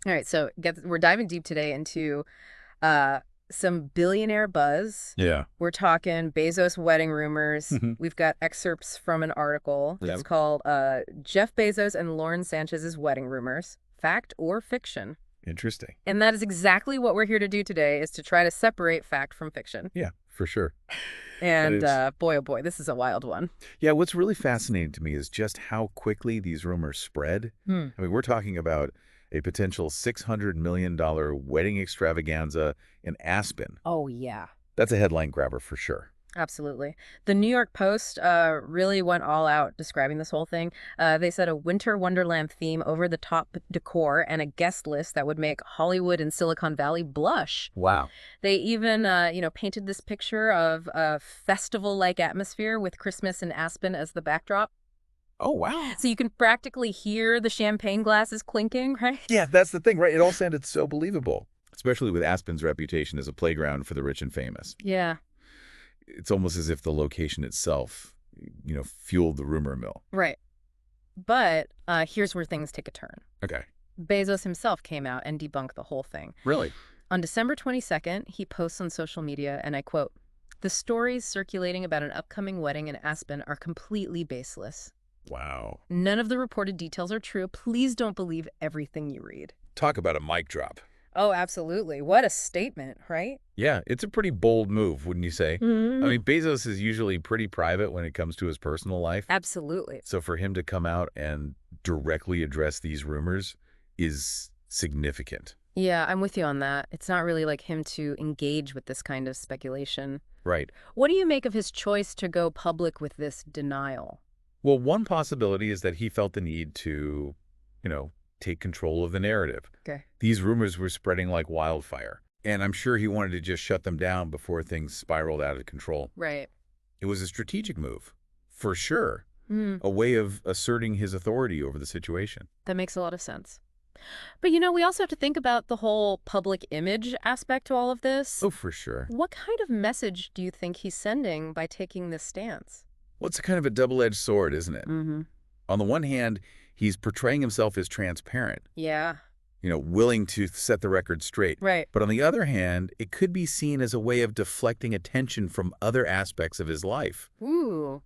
All right, so we're diving deep today into uh, some billionaire buzz. Yeah. We're talking Bezos wedding rumors. Mhm. We've got excerpts from an article. Yeah. It's called Jeff Bezos and Lauren Sanchez's Wedding Rumors, Fact or Fiction. Interesting. And that is exactly what we're here to do today, is to try to separate fact from fiction. Yeah, for sure. And it's- boy, oh boy, this is a wild one. Yeah, what's really fascinating to me is just how quickly these rumors spread. Hmm. I mean, we're talking about a potential $600 million wedding extravaganza in Aspen. Oh, yeah. That's a headline grabber for sure. Absolutely. The New York Post really went all out describing this whole thing. They said a winter wonderland theme, over-the-top decor, and a guest list that would make Hollywood and Silicon Valley blush. Wow. They even, painted this picture of a festival-like atmosphere with Christmas in Aspen as the backdrop. Oh, wow. So you can practically hear the champagne glasses clinking, right? Yeah, that's the thing, right? It all sounded so believable, especially with Aspen's reputation as a playground for the rich and famous. Yeah. It's almost as if the location itself, fueled the rumor mill. Right. But here's where things take a turn. Okay. Bezos himself came out and debunked the whole thing. Really? On December 22nd, he posts on social media, and I quote, "The stories circulating about an upcoming wedding in Aspen are completely baseless. Wow. None of the reported details are true. Please don't believe everything you read." Talk about a mic drop. Oh, absolutely. What a statement, right? Yeah, it's a pretty bold move, wouldn't you say? Mm-hmm. I mean, Bezos is usually pretty private when it comes to his personal life. Absolutely. So for him to come out and directly address these rumors is significant. Yeah, I'm with you on that. It's not really like him to engage with this kind of speculation. Right. What do you make of his choice to go public with this denial? Well, one possibility is that he felt the need to, take control of the narrative. Okay. These rumors were spreading like wildfire, and I'm sure he wanted to just shut them down before things spiraled out of control. Right. It was a strategic move, for sure, Mm, a way of asserting his authority over the situation. that makes a lot of sense. But, we also have to think about the whole public image aspect to all of this. Oh, for sure. What kind of message do you think he's sending by taking this stance? Well, it's kind of a double-edged sword, isn't it? Mm-hmm. On the one hand, he's portraying himself as transparent, Yeah. willing to set the record straight. Right. But on the other hand, it could be seen as a way of deflecting attention from other aspects of his life, Ooh,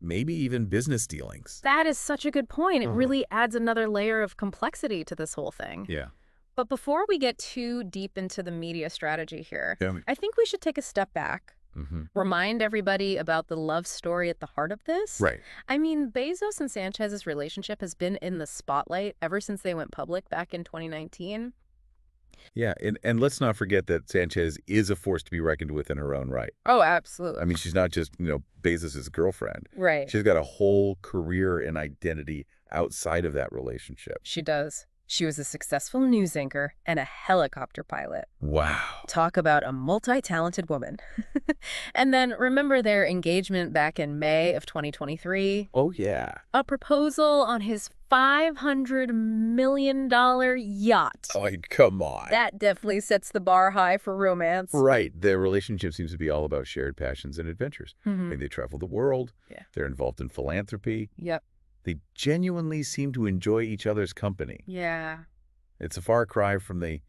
maybe even business dealings. that is such a good point. It Uh-huh. really adds another layer of complexity to this whole thing. Yeah. But before we get too deep into the media strategy here, Yeah. I think we should take a step back. Mm-hmm. Remind everybody about the love story at the heart of this. Right. I mean, Bezos and Sanchez's relationship has been in the spotlight ever since they went public back in 2019. Yeah, and let's not forget that Sanchez is a force to be reckoned with in her own right. Oh, absolutely. I mean, she's not just, Bezos' girlfriend. Right. She's got a whole career and identity outside of that relationship. She does. She was a successful news anchor and a helicopter pilot. Wow. Talk about a multi-talented woman. And then remember their engagement back in May of 2023? Oh, yeah. A proposal on his $500 million yacht. Oh, come on. That definitely sets the bar high for romance. Right. Their relationship seems to be all about shared passions and adventures. I Mhm. mean, they travel the world. Yeah. They're involved in philanthropy. Yep. They genuinely seem to enjoy each other's company. Yeah. It's a far cry from the,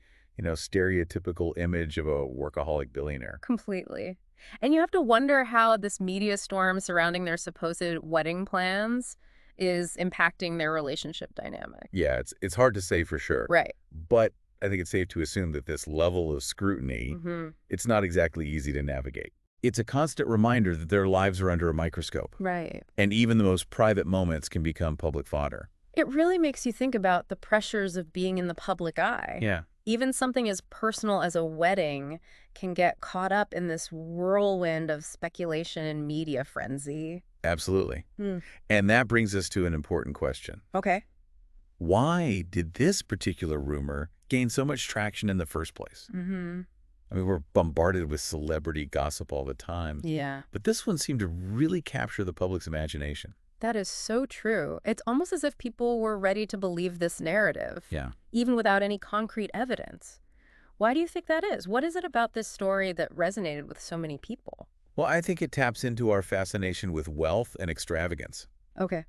stereotypical image of a workaholic billionaire. Completely. And you have to wonder how this media storm surrounding their supposed wedding plans is impacting their relationship dynamic. Yeah, it's hard to say for sure. Right. But I think it's safe to assume that this level of scrutiny, Mm-hmm. it's not exactly easy to navigate. It's a constant reminder that their lives are under a microscope. Right. And even the most private moments can become public fodder. It really makes you think about the pressures of being in the public eye. Yeah. Even something as personal as a wedding can get caught up in this whirlwind of speculation and media frenzy. Absolutely. Hmm. And that brings us to an important question. Okay. Why did this particular rumor gain so much traction in the first place? Mm-hmm. I mean, we're bombarded with celebrity gossip all the time. Yeah. But this one seemed to really capture the public's imagination. That is so true. It's almost as if people were ready to believe this narrative, Yeah. even without any concrete evidence. Why do you think that is? What is it about this story that resonated with so many people? Well, I think it taps into our fascination with wealth and extravagance. Okay.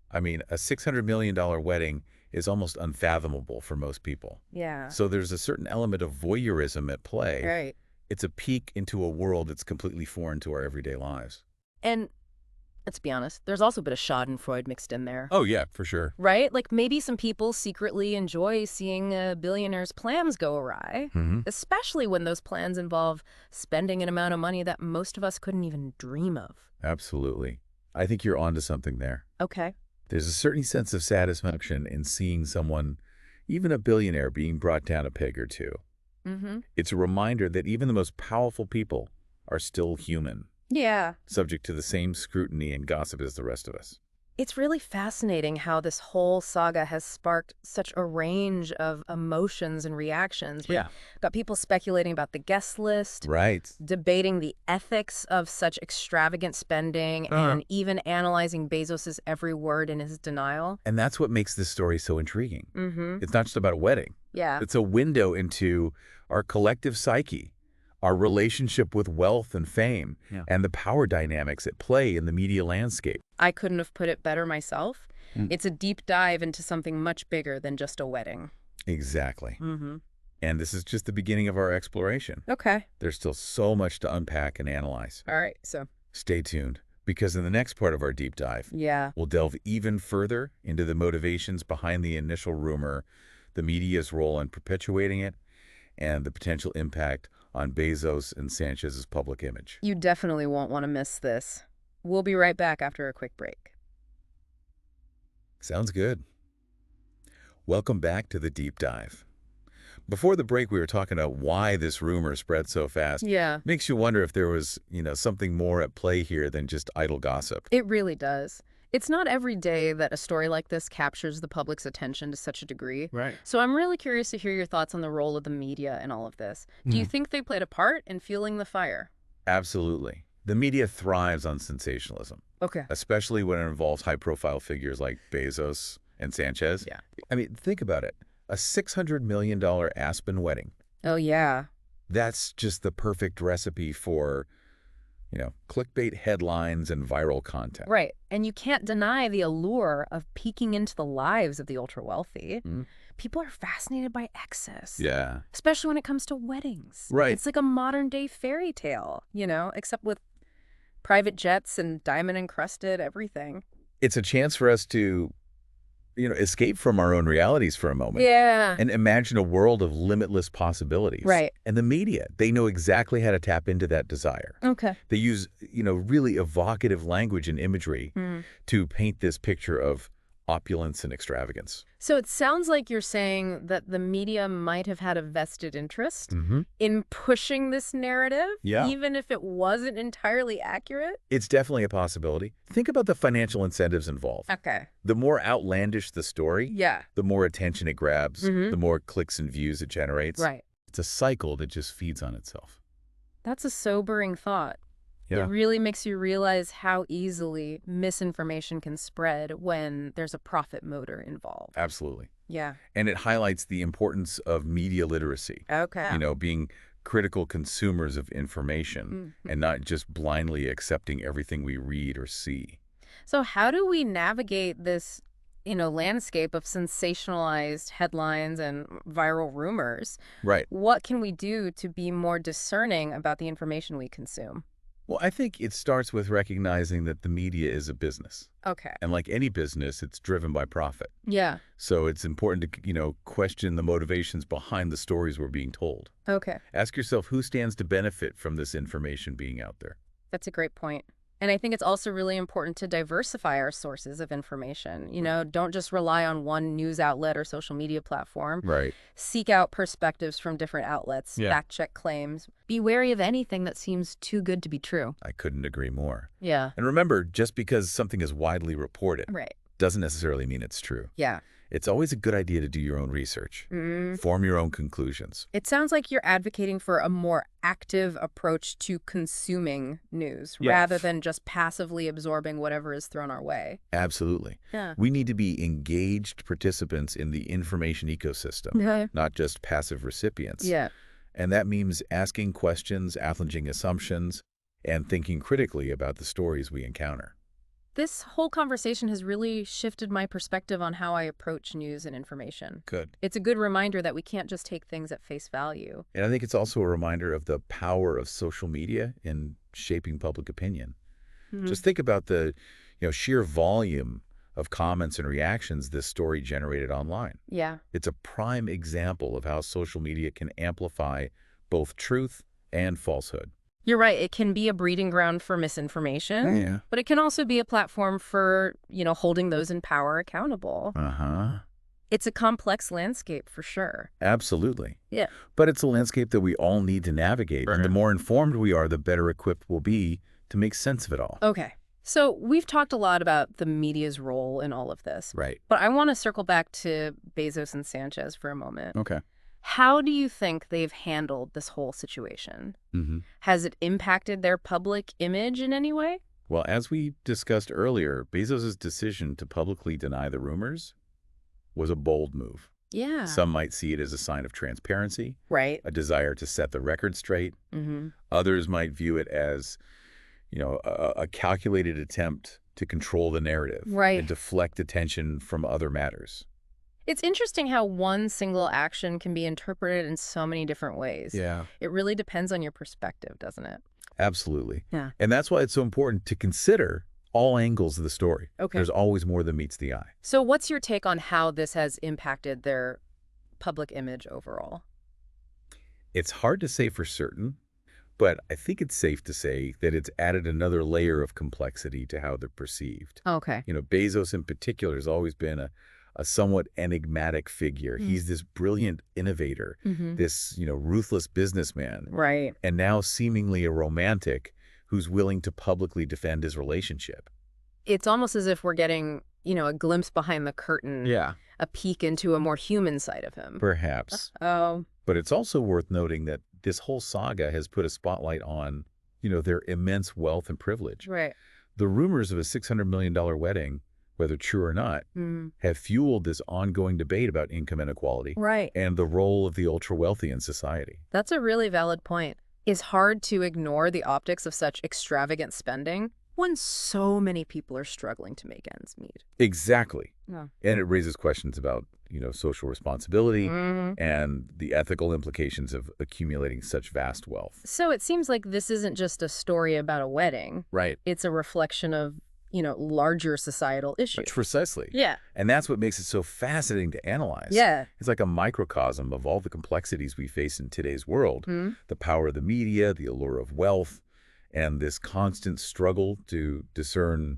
I mean, a $600 million wedding is almost unfathomable for most people. Yeah. So there's a certain element of voyeurism at play. Right. It's a peek into a world that's completely foreign to our everyday lives. And let's be honest, there's also a bit of Schadenfreude mixed in there. Oh, yeah, for sure. Right? Like maybe some people secretly enjoy seeing a billionaire's plans go awry, especially when those plans involve spending an amount of money that most of us couldn't even dream of. Absolutely. I think you're onto something there. Okay. There's a certain sense of satisfaction in seeing someone, even a billionaire, being brought down a peg or two. It's a reminder that even the most powerful people are still human, Yeah. subject to the same scrutiny and gossip as the rest of us. It's really fascinating how this whole saga has sparked such a range of emotions and reactions. We've got people speculating about the guest list, Right. debating the ethics of such extravagant spending, and even analyzing Bezos's every word in his denial. And that's what makes this story so intriguing. It's not just about a wedding. Yeah. It's a window into our collective psyche, our relationship with wealth and fame, and the power dynamics at play in the media landscape. I couldn't have put it better myself. It's a deep dive into something much bigger than just a wedding. Exactly. And this is just the beginning of our exploration. Okay. There's still so much to unpack and analyze. All right. So, Stay tuned, because in the next part of our deep dive, yeah. we'll delve even further into the motivations behind the initial rumor, the media's role in perpetuating it, and the potential impact on Bezos and Sanchez's public image. You definitely won't want to miss this. We'll be right back after a quick break. Sounds good. Welcome back to the deep dive. Before the break, we were talking about why this rumor spread so fast. Yeah. Makes you wonder if there was, something more at play here than just idle gossip. It really does. It's not every day that a story like this captures the public's attention to such a degree. Right. So I'm really curious to hear your thoughts on the role of the media in all of this. Do you think they played a part in fueling the fire? Absolutely. The media thrives on sensationalism, Okay. especially when it involves high-profile figures like Bezos and Sanchez. Yeah. I mean, think about it. A $600 million Aspen wedding. Oh, yeah. That's just the perfect recipe for, clickbait headlines and viral content. Right. And you can't deny the allure of peeking into the lives of the ultra-wealthy. People are fascinated by excess. Yeah. Especially when it comes to weddings. Right. It's like a modern-day fairy tale, except with private jets and diamond-encrusted everything. It's a chance for us to, escape from our own realities for a moment. Yeah. And imagine a world of limitless possibilities. Right. And the media, they know exactly how to tap into that desire. Okay. They use, really evocative language and imagery to paint this picture of opulence and extravagance. So it sounds like you're saying that the media might have had a vested interest in pushing this narrative, Yeah. even if it wasn't entirely accurate? It's definitely a possibility. Think about the financial incentives involved. Okay. The more outlandish the story, Yeah. the more attention it grabs, the more clicks and views it generates. Right. It's a cycle that just feeds on itself. That's a sobering thought. Yeah. It really makes you realize how easily misinformation can spread when there's a profit motor involved. Absolutely. Yeah. And it highlights the importance of media literacy. Okay. Being critical consumers of information and not just blindly accepting everything we read or see. So how do we navigate this, landscape of sensationalized headlines and viral rumors? Right. What can we do to be more discerning about the information we consume? Well, I think it starts with recognizing that the media is a business. Okay. And like any business, it's driven by profit. Yeah. So it's important to, question the motivations behind the stories we're being told. Okay. Ask yourself who stands to benefit from this information being out there. That's a great point. And I think it's also really important to diversify our sources of information. Don't just rely on one news outlet or social media platform. Right. Seek out perspectives from different outlets. Yeah. Fact check claims. Be wary of anything that seems too good to be true. I couldn't agree more. Yeah. And remember, just because something is widely reported Right. doesn't necessarily mean it's true. Yeah. It's always a good idea to do your own research. Form your own conclusions. It sounds like you're advocating for a more active approach to consuming news rather than just passively absorbing whatever is thrown our way. Absolutely. Yeah. We need to be engaged participants in the information ecosystem, not just passive recipients. Yeah. And that means asking questions, challenging assumptions, and thinking critically about the stories we encounter. This whole conversation has really shifted my perspective on how I approach news and information. Good. It's a good reminder that we can't just take things at face value. And I think it's also a reminder of the power of social media in shaping public opinion. Just think about the, sheer volume of comments and reactions this story generated online. Yeah. It's a prime example of how social media can amplify both truth and falsehood. You're right. It can be a breeding ground for misinformation, Yeah. but it can also be a platform for, holding those in power accountable. Uh-huh. It's a complex landscape for sure. Absolutely. Yeah. But it's a landscape that we all need to navigate. And the more informed we are, the better equipped we'll be to make sense of it all. Okay. So we've talked a lot about the media's role in all of this. Right. But I want to circle back to Bezos and Sánchez for a moment. Okay. How do you think they've handled this whole situation? Has it impacted their public image in any way? Well, as we discussed earlier, Bezos' decision to publicly deny the rumors was a bold move. Yeah. Some might see it as a sign of transparency, Right. a desire to set the record straight. Others might view it as, a calculated attempt to control the narrative and deflect attention from other matters. It's interesting how one single action can be interpreted in so many different ways. Yeah. It really depends on your perspective, doesn't it? Absolutely. Yeah. And that's why it's so important to consider all angles of the story. Okay. There's always more than meets the eye. So what's your take on how this has impacted their public image overall? It's hard to say for certain, but I think it's safe to say that it's added another layer of complexity to how they're perceived. Okay. Bezos in particular has always been a somewhat enigmatic figure. He's this brilliant innovator, this, ruthless businessman. Right. And now seemingly a romantic who's willing to publicly defend his relationship. It's almost as if we're getting, a glimpse behind the curtain. Yeah. A peek into a more human side of him. Perhaps. Oh. But it's also worth noting that this whole saga has put a spotlight on, their immense wealth and privilege. Right. The rumors of a $600 million wedding, whether true or not, have fueled this ongoing debate about income inequality and the role of the ultra-wealthy in society. That's a really valid point. It's hard to ignore the optics of such extravagant spending when so many people are struggling to make ends meet. Exactly. Yeah. And it raises questions about, social responsibility and the ethical implications of accumulating such vast wealth. So it seems like this isn't just a story about a wedding. Right. It's a reflection of, larger societal issues. Precisely. Yeah. And that's what makes it so fascinating to analyze. Yeah. It's like a microcosm of all the complexities we face in today's world. The power of the media, the allure of wealth, and this constant struggle to discern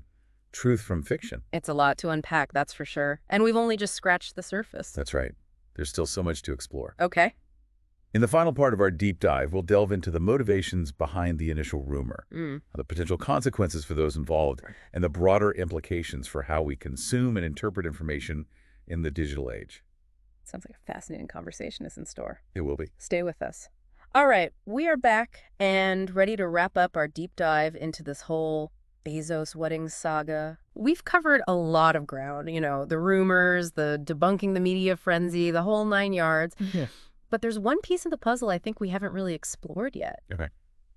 truth from fiction. It's a lot to unpack, that's for sure. And we've only just scratched the surface. That's right. There's still so much to explore. Okay. In the final part of our deep dive, we'll delve into the motivations behind the initial rumor, the potential consequences for those involved, and the broader implications for how we consume and interpret information in the digital age. Sounds like a fascinating conversation is in store. It will be. Stay with us. All right, we are back and ready to wrap up our deep dive into this whole Bezos wedding saga. We've covered a lot of ground, the rumors, the debunking the media frenzy, the whole 9 yards. Yeah. But there's one piece of the puzzle I think we haven't really explored yet. Okay.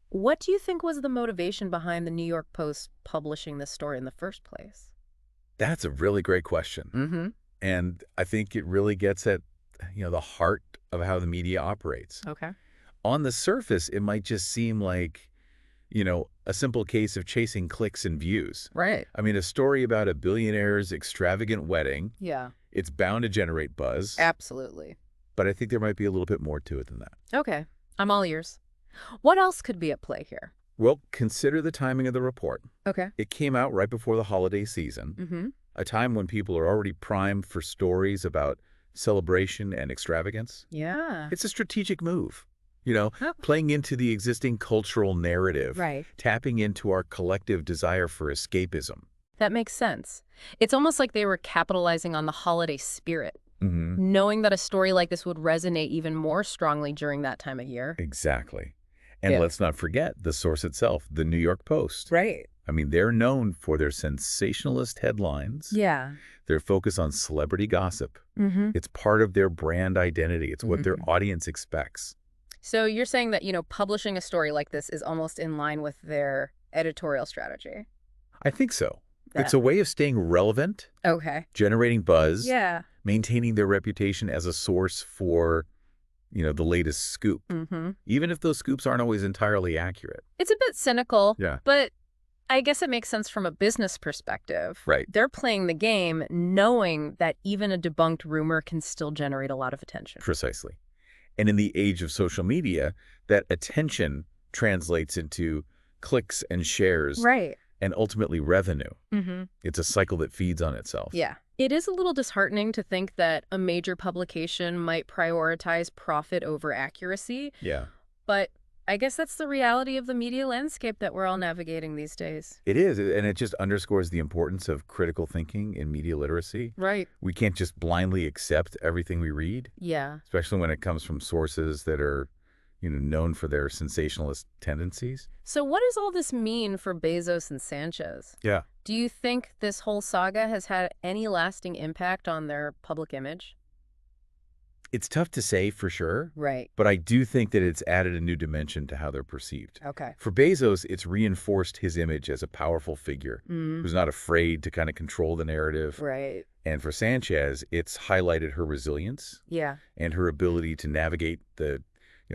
What do you think was the motivation behind the New York Post publishing this story in the first place? That's a really great question. And I think it really gets at, the heart of how the media operates. Okay. On the surface, it might just seem like, a simple case of chasing clicks and views. Right. I mean, a story about a billionaire's extravagant wedding. Yeah. It's bound to generate buzz. Absolutely. But I think there might be a little bit more to it than that. Okay. I'm all ears. What else could be at play here? Well, consider the timing of the report. Okay. It came out right before the holiday season, a time when people are already primed for stories about celebration and extravagance. Yeah. It's a strategic move, playing into the existing cultural narrative, Right. tapping into our collective desire for escapism. That makes sense. It's almost like they were capitalizing on the holiday spirit, knowing that a story like this would resonate even more strongly during that time of year. Exactly. And let's not forget the source itself, the New York Post. Right. I mean, they're known for their sensationalist headlines. Yeah. Their focus on celebrity gossip. It's part of their brand identity. It's what their audience expects. So you're saying that, publishing a story like this is almost in line with their editorial strategy? I think so. It's a way of staying relevant, Okay. generating buzz, Yeah. maintaining their reputation as a source for, the latest scoop, even if those scoops aren't always entirely accurate. It's a bit cynical, Yeah. but I guess it makes sense from a business perspective. Right. They're playing the game knowing that even a debunked rumor can still generate a lot of attention. Precisely. And in the age of social media, that attention translates into clicks and shares Right. and ultimately revenue. Mm-hmm. It's a cycle that feeds on itself. Yeah. It is a little disheartening to think that a major publication might prioritize profit over accuracy, Yeah. but I guess that's the reality of the media landscape that we're all navigating these days. It is, and it just underscores the importance of critical thinking in media literacy. Right. We can't just blindly accept everything we read, Yeah. especially when it comes from sources that are, known for their sensationalist tendencies. So what does all this mean for Bezos and Sanchez? Yeah. Do you think this whole saga has had any lasting impact on their public image? It's tough to say for sure, Right. but I do think that it's added a new dimension to how they're perceived. Okay. For Bezos, it's reinforced his image as a powerful figure who's not afraid to kind of control the narrative. Right. And for Sanchez, it's highlighted her resilience Yeah. and her ability to navigate the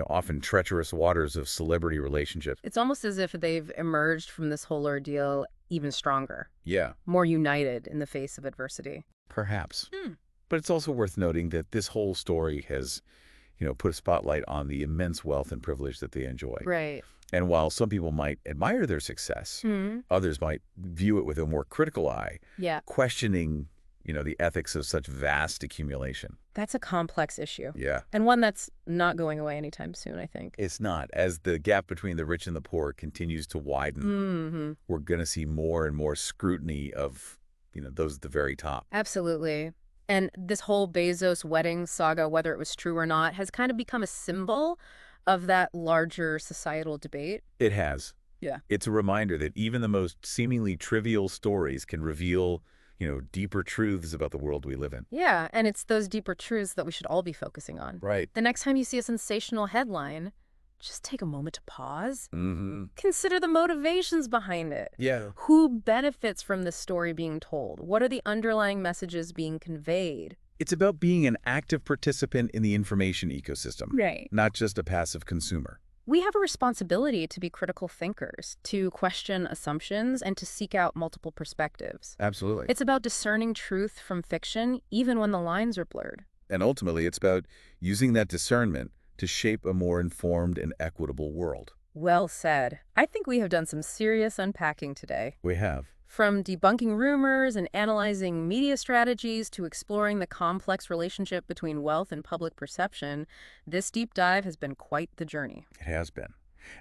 often treacherous waters of celebrity relationships. It's almost as if they've emerged from this whole ordeal even stronger, Yeah, more united in the face of adversity. perhaps. Hmm. But it's also worth noting that this whole story has, put a spotlight on the immense wealth and privilege that they enjoy. Right. And while some people might admire their success, others might view it with a more critical eye, Yeah. questioning, the ethics of such vast accumulation. That's a complex issue. Yeah. And one that's not going away anytime soon, I think. It's not. As the gap between the rich and the poor continues to widen, we're going to see more and more scrutiny of, those at the very top. Absolutely. And this whole Bezos wedding saga, whether it was true or not, has kind of become a symbol of that larger societal debate. It has. Yeah. It's a reminder that even the most seemingly trivial stories can reveal, deeper truths about the world we live in. Yeah, and it's those deeper truths that we should all be focusing on. Right. The next time you see a sensational headline, just take a moment to pause. Consider the motivations behind it. Yeah. Who benefits from this story being told? What are the underlying messages being conveyed? It's about being an active participant in the information ecosystem, Right. not just a passive consumer. We have a responsibility to be critical thinkers, to question assumptions, and to seek out multiple perspectives. Absolutely. It's about discerning truth from fiction, even when the lines are blurred. And ultimately, it's about using that discernment to shape a more informed and equitable world. Well said. I think we have done some serious unpacking today. We have. From debunking rumors and analyzing media strategies to exploring the complex relationship between wealth and public perception, this deep dive has been quite the journey. It has been.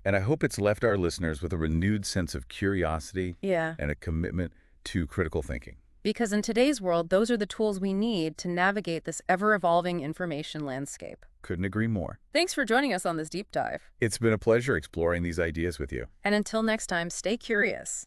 And I hope it's left our listeners with a renewed sense of curiosity and a commitment to critical thinking. Because in today's world, those are the tools we need to navigate this ever-evolving information landscape. Couldn't agree more. Thanks for joining us on this deep dive. It's been a pleasure exploring these ideas with you. And until next time, stay curious.